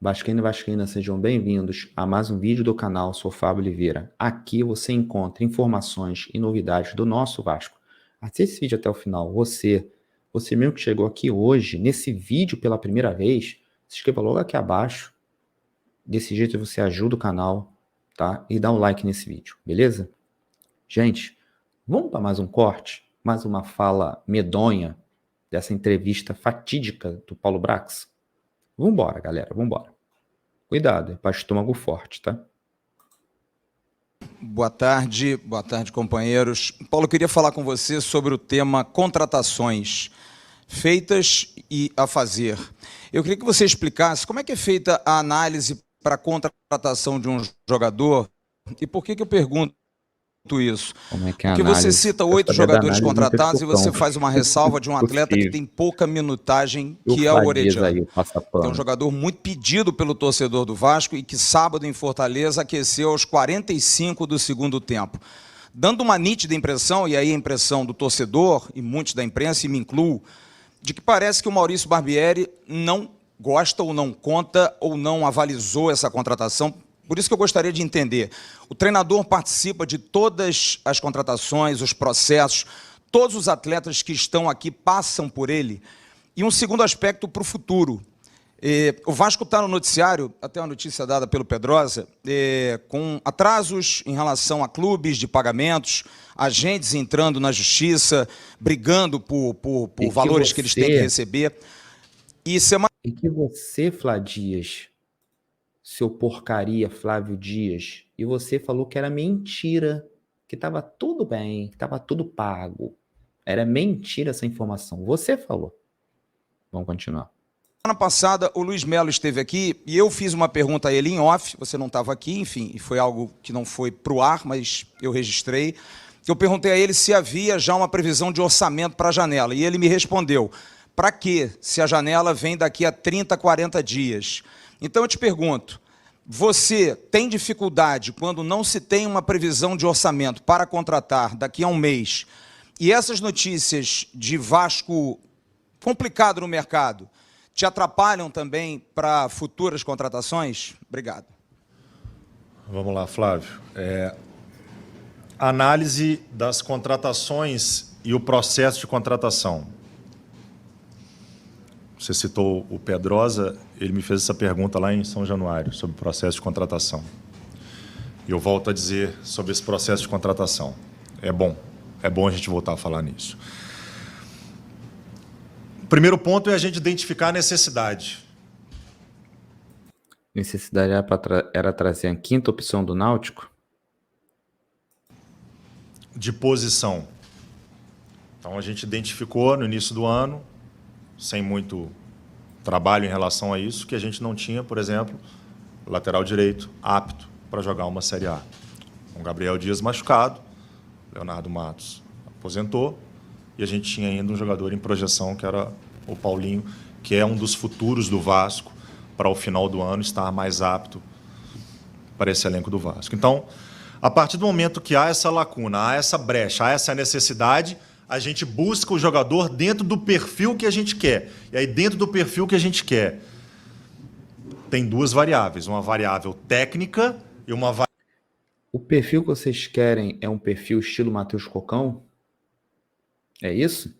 Vascaíno e Vascaína, sejam bem-vindos a mais um vídeo do canal. Sou Fábio Oliveira. Aqui você encontra informações e novidades do nosso Vasco. Assista esse vídeo até o final. Você mesmo que chegou aqui hoje, nesse vídeo pela primeira vez, se inscreva logo aqui abaixo. Desse jeito você ajuda o canal, tá? E dá um like nesse vídeo, beleza? Gente, vamos para mais um corte? Mais uma fala medonha dessa entrevista fatídica do Paulo Brax? Vambora, galera, vambora. Cuidado, é para estômago forte, tá? Boa tarde, companheiros. Paulo, eu queria falar com você sobre o tema contratações feitas e a fazer. Eu queria que você explicasse como é que é feita a análise para a contratação de um jogador e por que eu pergunto isso. Como é que é a Porque análise? você cita 8 jogadores contratados e você Pescocão. faz uma ressalva de um atleta que tem pouca minutagem, que é o Orediano. É um jogador muito pedido pelo torcedor do Vasco e que sábado em Fortaleza aqueceu aos 45 do segundo tempo. Dando uma nítida impressão, e aí a impressão do torcedor e muitos da imprensa, e me incluo, de que parece que o Maurício Barbieri não gosta ou não conta ou não avalizou essa contratação. Por isso que eu gostaria de entender. O treinador participa de todas as contratações, os processos, todos os atletas que estão aqui passam por ele. E um segundo aspecto para o futuro. O Vasco está no noticiário, até uma notícia dada pelo Pedrosa, com atrasos em relação a clubes de pagamentos, agentes entrando na justiça, brigando por valores que eles têm que receber. E que você, Flá Dias, seu porcaria Flávio Dias, e você falou que era mentira, que estava tudo bem, que estava tudo pago. Era mentira essa informação. Você falou. Vamos continuar. Semana passada, o Luiz Melo esteve aqui e eu fiz uma pergunta a ele em off, você não estava aqui, enfim, foi algo que não foi para o ar, mas eu registrei. Eu perguntei a ele se havia já uma previsão de orçamento para a janela, e ele me respondeu, para quê, se a janela vem daqui a 30, 40 dias? Então eu te pergunto, você tem dificuldade quando não se tem uma previsão de orçamento para contratar daqui a um mês, e essas notícias de Vasco complicado no mercado, te atrapalham também para futuras contratações? Obrigado. Vamos lá, Flávio. Análise das contratações e o processo de contratação. Você citou o Pedrosa, ele me fez essa pergunta lá em São Januário, sobre o processo de contratação. E eu volto a dizer sobre esse processo de contratação. É bom a gente voltar a falar nisso. O primeiro ponto é a gente identificar a necessidade. Necessidade era trazer a quinta opção do Náutico? De posição. Então, a gente identificou no início do ano, sem muito trabalho em relação a isso, que a gente não tinha, por exemplo, lateral direito apto para jogar uma Série A. Com Gabriel Dias machucado, Leonardo Matos aposentou, e a gente tinha ainda um jogador em projeção, que era o Paulinho, que é um dos futuros do Vasco, para o final do ano estar mais apto para esse elenco do Vasco. Então, a partir do momento que há essa lacuna, há essa brecha, há essa necessidade, a gente busca o jogador dentro do perfil que a gente quer. E aí, dentro do perfil que a gente quer, tem duas variáveis, uma variável técnica e uma variável... O perfil que vocês querem é um perfil estilo Matheus Cocão? É isso?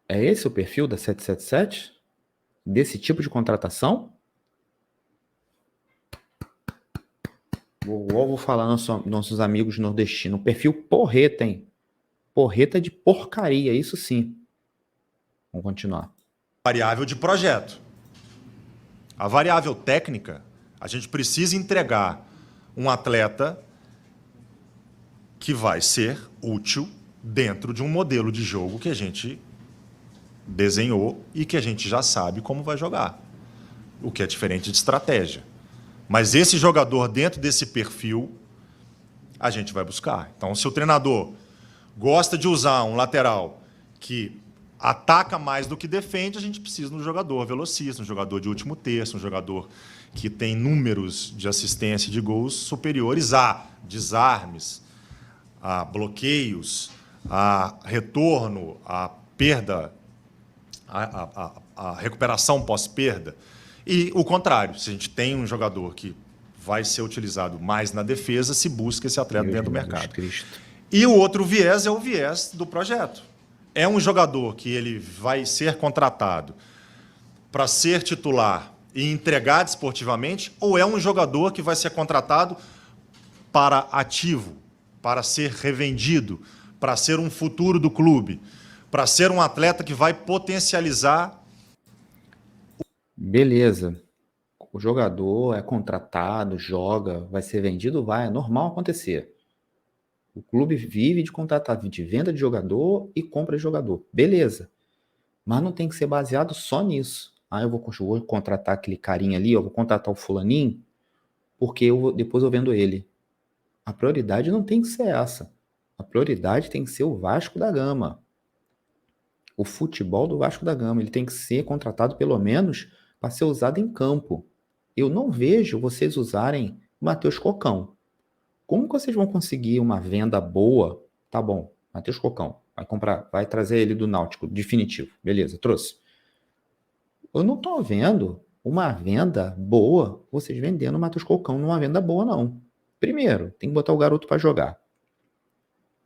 É esse o perfil da 777? Desse tipo de contratação? Vou falar nossos amigos nordestinos. Perfil porreta, hein? Porreta de porcaria, isso sim. Vamos continuar. Variável de projeto. A variável técnica, a gente precisa entregar um atleta que vai ser útil dentro de um modelo de jogo que a gente desenhou e que a gente já sabe como vai jogar, o que é diferente de estratégia. Mas esse jogador dentro desse perfil, a gente vai buscar. Então, se o treinador gosta de usar um lateral que ataca mais do que defende, a gente precisa de um jogador velocista, um jogador de último terço, um jogador que tem números de assistência e de gols superiores a desarmes, a bloqueios, a retorno, a perda a recuperação pós-perda. E o contrário, se a gente tem um jogador que vai ser utilizado mais na defesa, se busca esse atleta dentro do mercado. E o outro viés é o viés do projeto. É um jogador que ele vai ser contratado para ser titular e entregar desportivamente, ou é um jogador que vai ser contratado para ativo, para ser revendido, para ser um futuro do clube, para ser um atleta que vai potencializar. Beleza. O jogador é contratado, joga, vai ser vendido, vai, é normal acontecer. O clube vive de contratar, de venda de jogador e compra de jogador. Beleza. Mas não tem que ser baseado só nisso. Eu vou contratar aquele carinha ali, eu vou contratar o fulaninho, porque depois eu vendo ele. A prioridade não tem que ser essa. A prioridade tem que ser o Vasco da Gama. O futebol do Vasco da Gama. Ele tem que ser contratado pelo menos para ser usado em campo. Eu não vejo vocês usarem o Matheus Cocão. Como que vocês vão conseguir uma venda boa? Tá bom, Matheus Cocão, vai comprar, vai trazer ele do Náutico, definitivo. Beleza, trouxe. Eu não tô vendo uma venda boa, vocês vendendo o Matheus Cocão numa venda boa, não. Primeiro, tem que botar o garoto para jogar.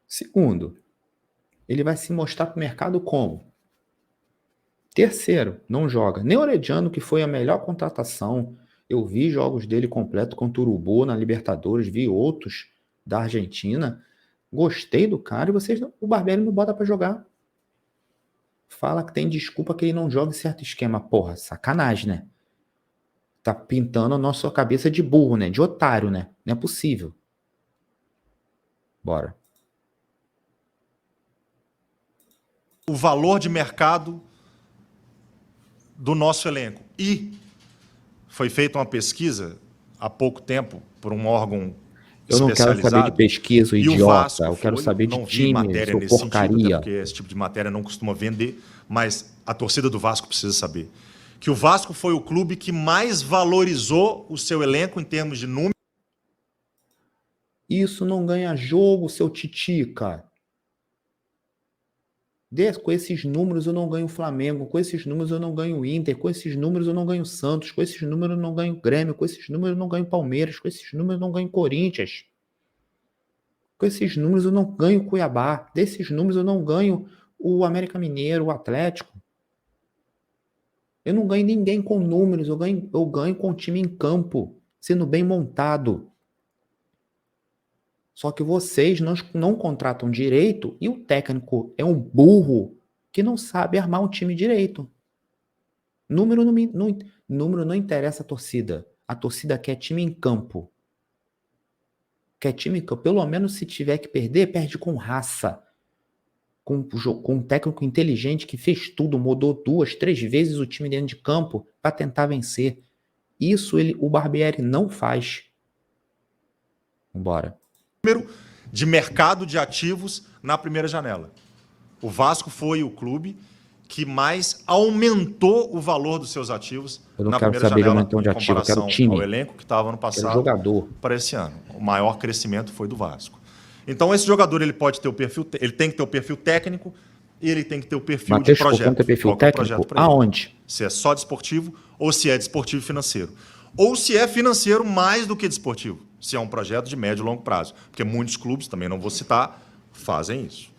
Segundo, ele vai se mostrar pro mercado como? Terceiro, não joga. Nem o Orediano, que foi a melhor contratação. Eu vi jogos dele completo contra o Urubu na Libertadores, vi outros da Argentina. Gostei do cara e o Barbieri não bota pra jogar. Fala que tem desculpa que ele não joga em certo esquema. Porra, sacanagem, né? Tá pintando a nossa cabeça de burro, né? De otário, né? Não é possível. Bora. O valor de mercado do nosso elenco. E foi feita uma pesquisa há pouco tempo por um órgão eu não quero saber de pesquisa, idiota. Eu quero saber de time, matéria sua porcaria. Sentido, porque esse tipo de matéria não costuma vender, mas a torcida do Vasco precisa saber que o Vasco foi o clube que mais valorizou o seu elenco em termos de número. Isso não ganha jogo, seu titica. Com esses números eu não ganho Flamengo, com esses números eu não ganho Inter, com esses números eu não ganho Santos, com esses números eu não ganho Grêmio, com esses números eu não ganho Palmeiras, com esses números eu não ganho Corinthians. Com esses números eu não ganho Cuiabá, desses números eu não ganho o América Mineiro, o Atlético. Eu não ganho ninguém com números, eu ganho com o time em campo, sendo bem montado. Só que vocês não contratam direito e o técnico é um burro que não sabe armar um time direito. Número não interessa a torcida. A torcida quer time em campo. Quer time em campo. Pelo menos se tiver que perder, perde com raça. Com um técnico inteligente que fez tudo, mudou 2, 3 vezes o time dentro de campo para tentar vencer. Isso o Barbieri não faz. Vambora. Número de mercado de ativos na primeira janela. O Vasco foi o clube que mais aumentou o valor dos seus ativos na primeira janela em comparação ao elenco que estava no passado para esse ano. O maior crescimento foi do Vasco. Então esse jogador ele pode ter o perfil, ele tem que ter o perfil técnico e ele tem que ter o perfil de projeto. Tem perfil técnico? Aonde? Se é só desportivo ou se é desportivo e financeiro. Ou se é financeiro mais do que desportivo. Se é um projeto de médio e longo prazo. Porque muitos clubes, também não vou citar, fazem isso.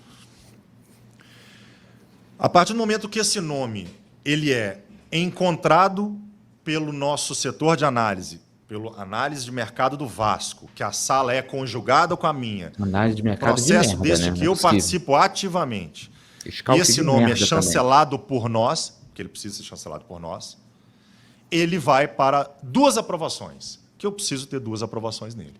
A partir do momento que esse nome ele é encontrado pelo nosso setor de análise, pela análise de mercado do Vasco, que a sala é conjugada com a minha, análise de mercado processo de merda, deste né? que eu participo ativamente, e esse nome é chancelado por nós, que ele precisa ser chancelado por nós, ele vai para 2 aprovações, que eu preciso ter 2 aprovações nele.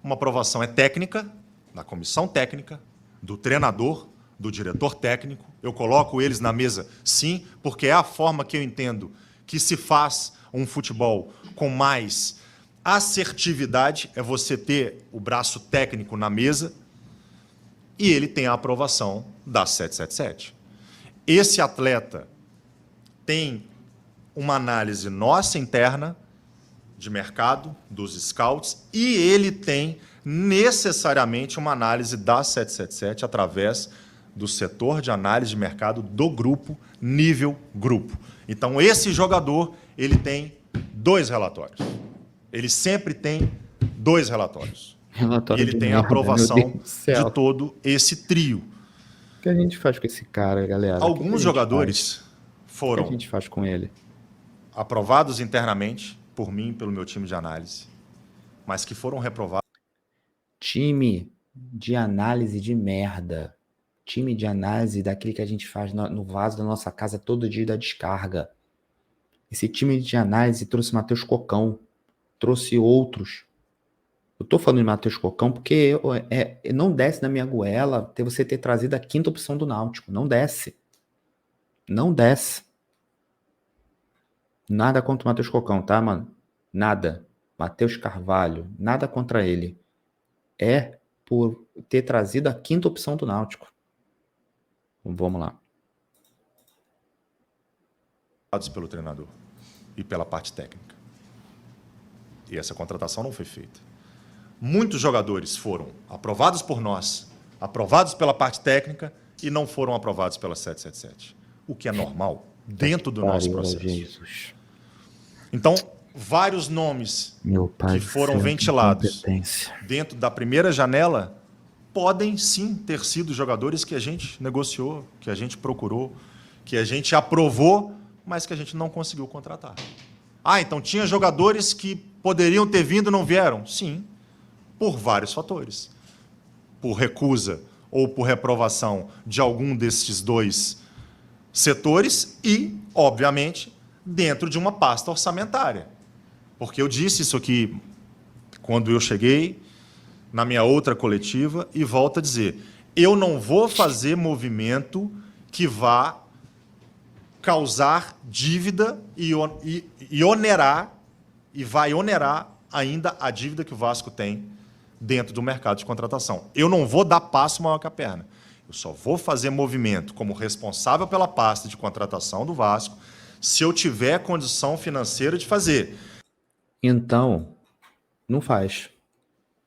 Uma aprovação é técnica, da comissão técnica, do treinador, do diretor técnico. Eu coloco eles na mesa, sim, porque é a forma que eu entendo que se faz um futebol com mais assertividade, é você ter o braço técnico na mesa, e ele tem a aprovação da 777. Esse atleta tem uma análise nossa interna de mercado, dos scouts, e ele tem necessariamente uma análise da 777 através do setor de análise de mercado do grupo, nível grupo. Então, esse jogador, ele tem 2 relatórios. Ele sempre tem 2 relatórios. Relatório e ele tem a aprovação de todo esse trio. O que a gente faz com esse cara, galera? Alguns jogadores foram... O que a gente faz com ele? Aprovados internamente, por mim, pelo meu time de análise, mas que foram reprovados. Time de análise de merda. Time de análise daquele que a gente faz no vaso da nossa casa todo dia da descarga. Esse time de análise trouxe Matheus Cocão, trouxe outros. Eu tô falando de Matheus Cocão porque não desce na minha goela você ter trazido a 5ª opção do Náutico. Não desce. Não desce. Nada contra o Matheus Cocão, tá, mano? Nada. Matheus Carvalho, nada contra ele. É por ter trazido a 5ª opção do Náutico. Vamos lá. Pelo treinador e pela parte técnica. E essa contratação não foi feita. Muitos jogadores foram aprovados por nós, aprovados pela parte técnica e não foram aprovados pela 777. O que é normal dentro do nosso processo. Jesus. Então, vários nomes que foram ventilados dentro da primeira janela podem sim ter sido jogadores que a gente negociou, que a gente procurou, que a gente aprovou, mas que a gente não conseguiu contratar. Então tinha jogadores que poderiam ter vindo e não vieram? Sim, por vários fatores. Por recusa ou por reprovação de algum desses 2 setores e, obviamente, dentro de uma pasta orçamentária. Porque eu disse isso aqui quando eu cheguei na minha outra coletiva e volto a dizer, eu não vou fazer movimento que vá causar dívida e onerar, e vai onerar ainda a dívida que o Vasco tem dentro do mercado de contratação. Eu não vou dar passo maior que a perna. Eu só vou fazer movimento como responsável pela pasta de contratação do Vasco se eu tiver condição financeira de fazer. Então, não faz.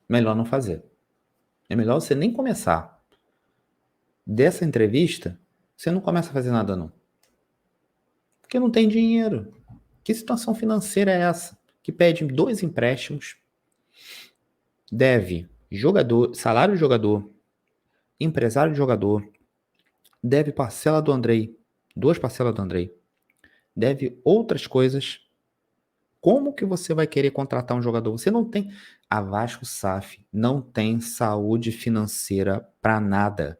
Melhor não fazer. É melhor você nem começar. Dessa entrevista, você não começa a fazer nada, não. Porque não tem dinheiro. Que situação financeira é essa? Que pede 2 empréstimos, deve jogador, salário de jogador, empresário de jogador, deve parcela do Andrei, 2 parcelas do Andrei, deve outras coisas. Como que você vai querer contratar um jogador? Você não tem... A Vasco SAF não tem saúde financeira para nada.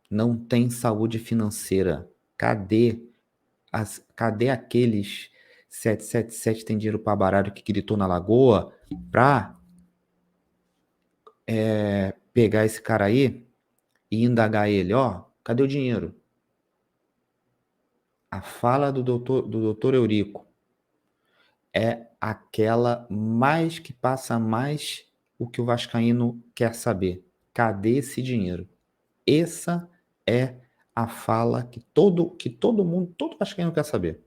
Não tem saúde financeira. Cadê aqueles 777 tem dinheiro para baralho que gritou na lagoa para pegar esse cara aí e indagar ele? Cadê o dinheiro? A fala do doutor Eurico é aquela mais que passa mais o que o vascaíno quer saber. Cadê esse dinheiro? Essa é a fala que todo mundo, todo vascaíno quer saber.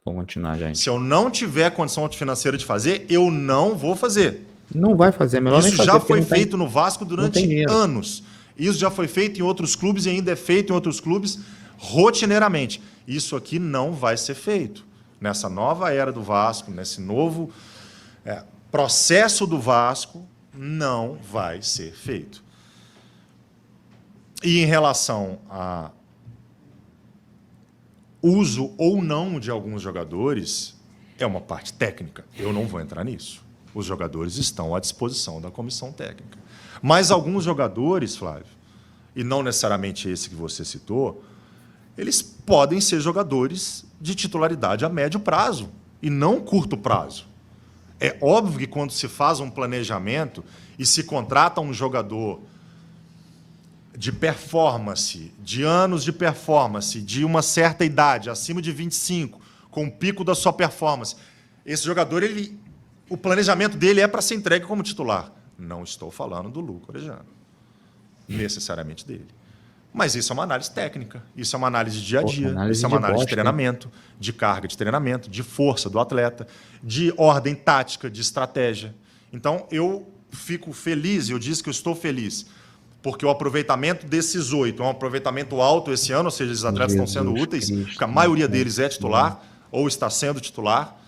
Vamos continuar, gente. Se eu não tiver condição financeira de fazer, eu não vou fazer. Não vai fazer, melhor nem fazer. Isso já foi feito no Vasco durante anos. Isso já foi feito em outros clubes e ainda é feito em outros clubes rotineiramente. Isso aqui não vai ser feito. Nessa nova era do Vasco, nesse novo processo do Vasco, não vai ser feito. E em relação a uso ou não de alguns jogadores, é uma parte técnica. Eu não vou entrar nisso. Os jogadores estão à disposição da comissão técnica. Mas alguns jogadores, Flávio, e não necessariamente esse que você citou, eles podem ser jogadores de titularidade a médio prazo e não curto prazo. É óbvio que quando se faz um planejamento e se contrata um jogador de performance, de anos de performance, de uma certa idade, acima de 25, com o pico da sua performance, esse jogador, o planejamento dele é para ser entregue como titular. Não estou falando do Luca Orejano, necessariamente dele. Mas isso é uma análise técnica, isso é uma análise de dia a dia, isso é uma análise de treinamento, de carga de treinamento, de força do atleta, de ordem tática, de estratégia. Então, eu fico feliz, eu disse que eu estou feliz, porque o aproveitamento desses 8 é um aproveitamento alto esse ano, ou seja, esses atletas estão sendo úteis, porque a maioria deles é titular, ou está sendo titular.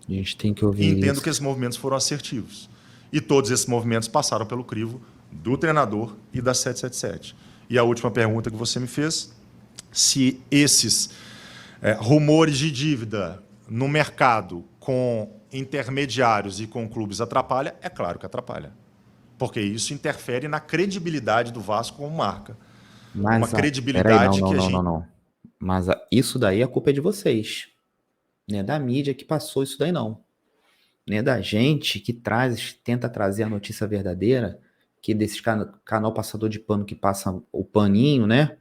A gente tem que ouvir e entendo isso. que esses movimentos foram assertivos. E todos esses movimentos passaram pelo crivo do treinador e da 777. E a última pergunta que você me fez, se esses rumores de dívida no mercado com intermediários e com clubes atrapalha, é claro que atrapalha. Porque isso interfere na credibilidade do Vasco como marca. Mas uma credibilidade que a gente... Não. Mas isso daí a culpa é de vocês. Não é da mídia que passou isso daí, não. Não é da gente que tenta trazer a notícia verdadeira, que desses canal passador de pano que passa o paninho, né?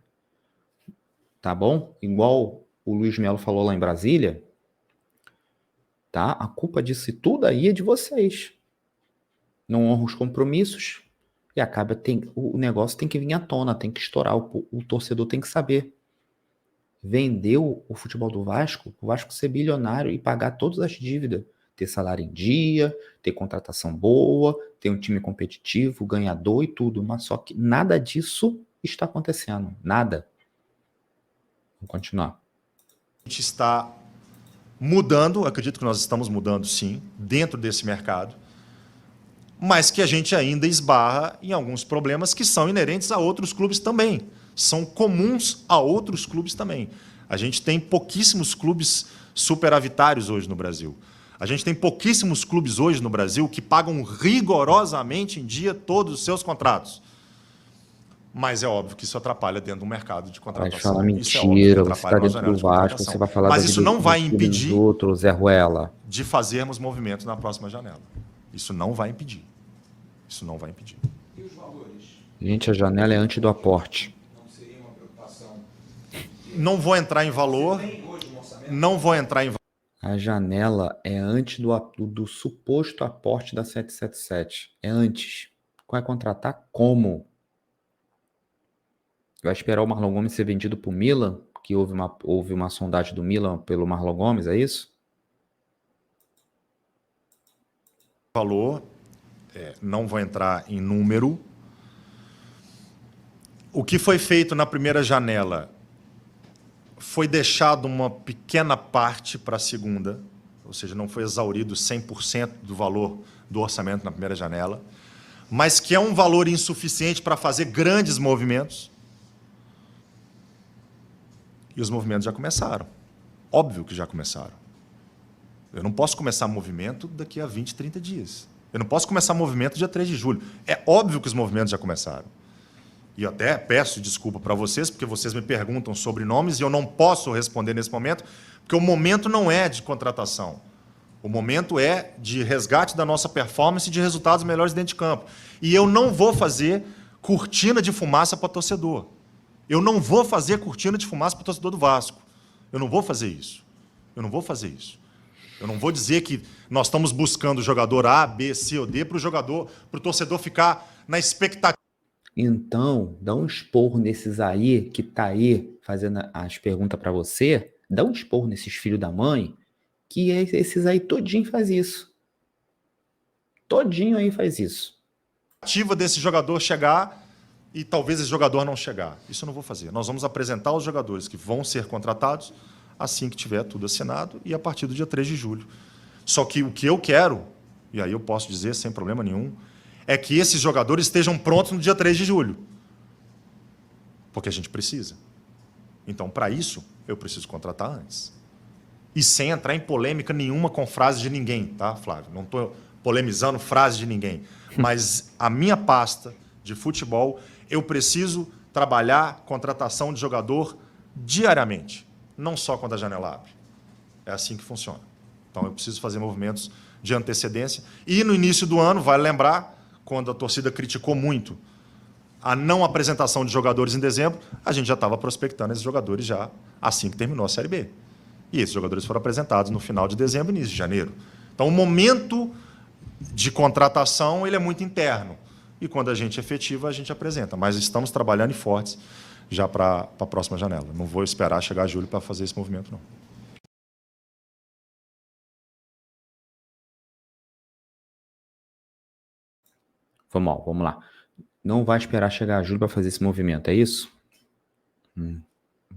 Tá bom? Igual o Luiz Melo falou lá em Brasília. Tá? A culpa disso tudo aí é de vocês. Não honram os compromissos e o negócio tem que vir à tona, tem que estourar, o torcedor tem que saber. Vendeu o futebol do Vasco, o Vasco ser bilionário e pagar todas as dívidas, ter salário em dia, ter contratação boa, ter um time competitivo, ganhador e tudo, mas só que nada disso está acontecendo, nada. Vamos continuar. A gente está mudando, acredito que nós estamos mudando sim, dentro desse mercado, mas que a gente ainda esbarra em alguns problemas que são inerentes a outros clubes também. São comuns a outros clubes também. A gente tem pouquíssimos clubes superavitários hoje no Brasil. A gente tem pouquíssimos clubes hoje no Brasil que pagam rigorosamente em dia todos os seus contratos. Mas é óbvio que isso atrapalha dentro do mercado de contratação. Vai falar mentira, você está dentro do Vasco, você vai falar... Mas isso não vai impedir outros, Zé Ruela, de fazermos movimentos na próxima janela. Isso não vai impedir. Isso não vai impedir. E os valores? Gente, a janela é antes do aporte. Não seria uma preocupação? Não vou entrar em valor. Não vou entrar em valor. A janela é antes do suposto aporte da 777. É antes. Vai contratar como? Vai esperar o Marlon Gomes ser vendido para o Milan? Que houve uma sondagem do Milan pelo Marlon Gomes, é isso? Valor, não vou entrar em número. O que foi feito na primeira janela foi deixado uma pequena parte para a segunda, ou seja, não foi exaurido 100% do valor do orçamento na primeira janela, mas que é um valor insuficiente para fazer grandes movimentos. E os movimentos já começaram. Óbvio que já começaram. Eu não posso começar movimento daqui a 20, 30 dias. Eu não posso começar movimento dia 3 de julho. É óbvio que os movimentos já começaram. E eu até peço desculpa para vocês, porque vocês me perguntam sobre nomes e eu não posso responder nesse momento, porque o momento não é de contratação. O momento é de resgate da nossa performance e de resultados melhores dentro de campo. E eu não vou fazer cortina de fumaça para torcedor. Eu não vou fazer cortina de fumaça para o torcedor do Vasco. Eu não vou fazer isso. Eu não vou fazer isso. Eu não vou dizer que nós estamos buscando o jogador A, B, C ou D para o torcedor ficar na expectativa. Então, dá um esporro nesses aí, que tá aí fazendo as perguntas para você, dá um esporro nesses filhos da mãe, que esses aí todinho faz isso. Todinho aí faz isso. Ativa desse jogador chegar e talvez esse jogador não chegar. Isso eu não vou fazer. Nós vamos apresentar os jogadores que vão ser contratados assim que tiver tudo assinado e a partir do dia 3 de julho. Só que o que eu quero, e aí eu posso dizer sem problema nenhum, é que esses jogadores estejam prontos no dia 3 de julho. Porque a gente precisa. Então, para isso, eu preciso contratar antes. E sem entrar em polêmica nenhuma com frase de ninguém, tá, Flávio? Não estou polemizando frase de ninguém. Mas a minha pasta de futebol, eu preciso trabalhar contratação de jogador diariamente. Não só quando a janela abre. É assim que funciona. Então, eu preciso fazer movimentos de antecedência. E no início do ano, vale lembrar, quando a torcida criticou muito a não apresentação de jogadores em dezembro, a gente já estava prospectando esses jogadores já assim que terminou a Série B. E esses jogadores foram apresentados no final de dezembro e início de janeiro. Então, o momento de contratação ele é muito interno. E quando a gente efetiva, a gente apresenta. Mas estamos trabalhando e fortes já para a próxima janela. Não vou esperar chegar julho para fazer esse movimento, não. Foi mal, vamos lá. Não vai esperar chegar a julho para fazer esse movimento, é isso?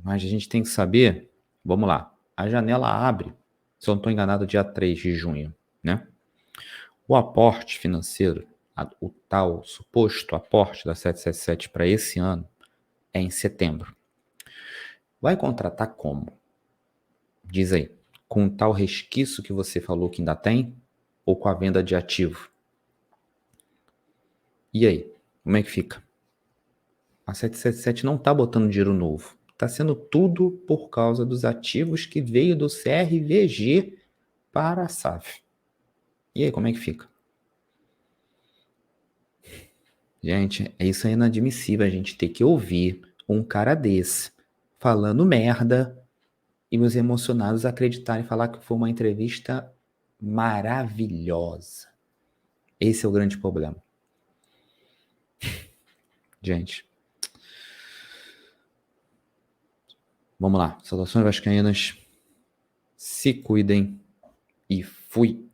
Mas a gente tem que saber, vamos lá, a janela abre, se eu não estou enganado, dia 3 de junho, né? O aporte financeiro, o tal suposto aporte da 777 para esse ano é em setembro. Vai contratar como? Diz aí, com o tal resquício que você falou que ainda tem ou com a venda de ativo? E aí, como é que fica? A 777 não está botando dinheiro novo. Está sendo tudo por causa dos ativos que veio do CRVG para a SAF. E aí, como é que fica? Gente, isso é inadmissível a gente ter que ouvir um cara desse falando merda e os emocionados acreditarem e falar que foi uma entrevista maravilhosa. Esse é o grande problema. Gente, vamos lá. Saudações vascaínas. Se cuidem e fui.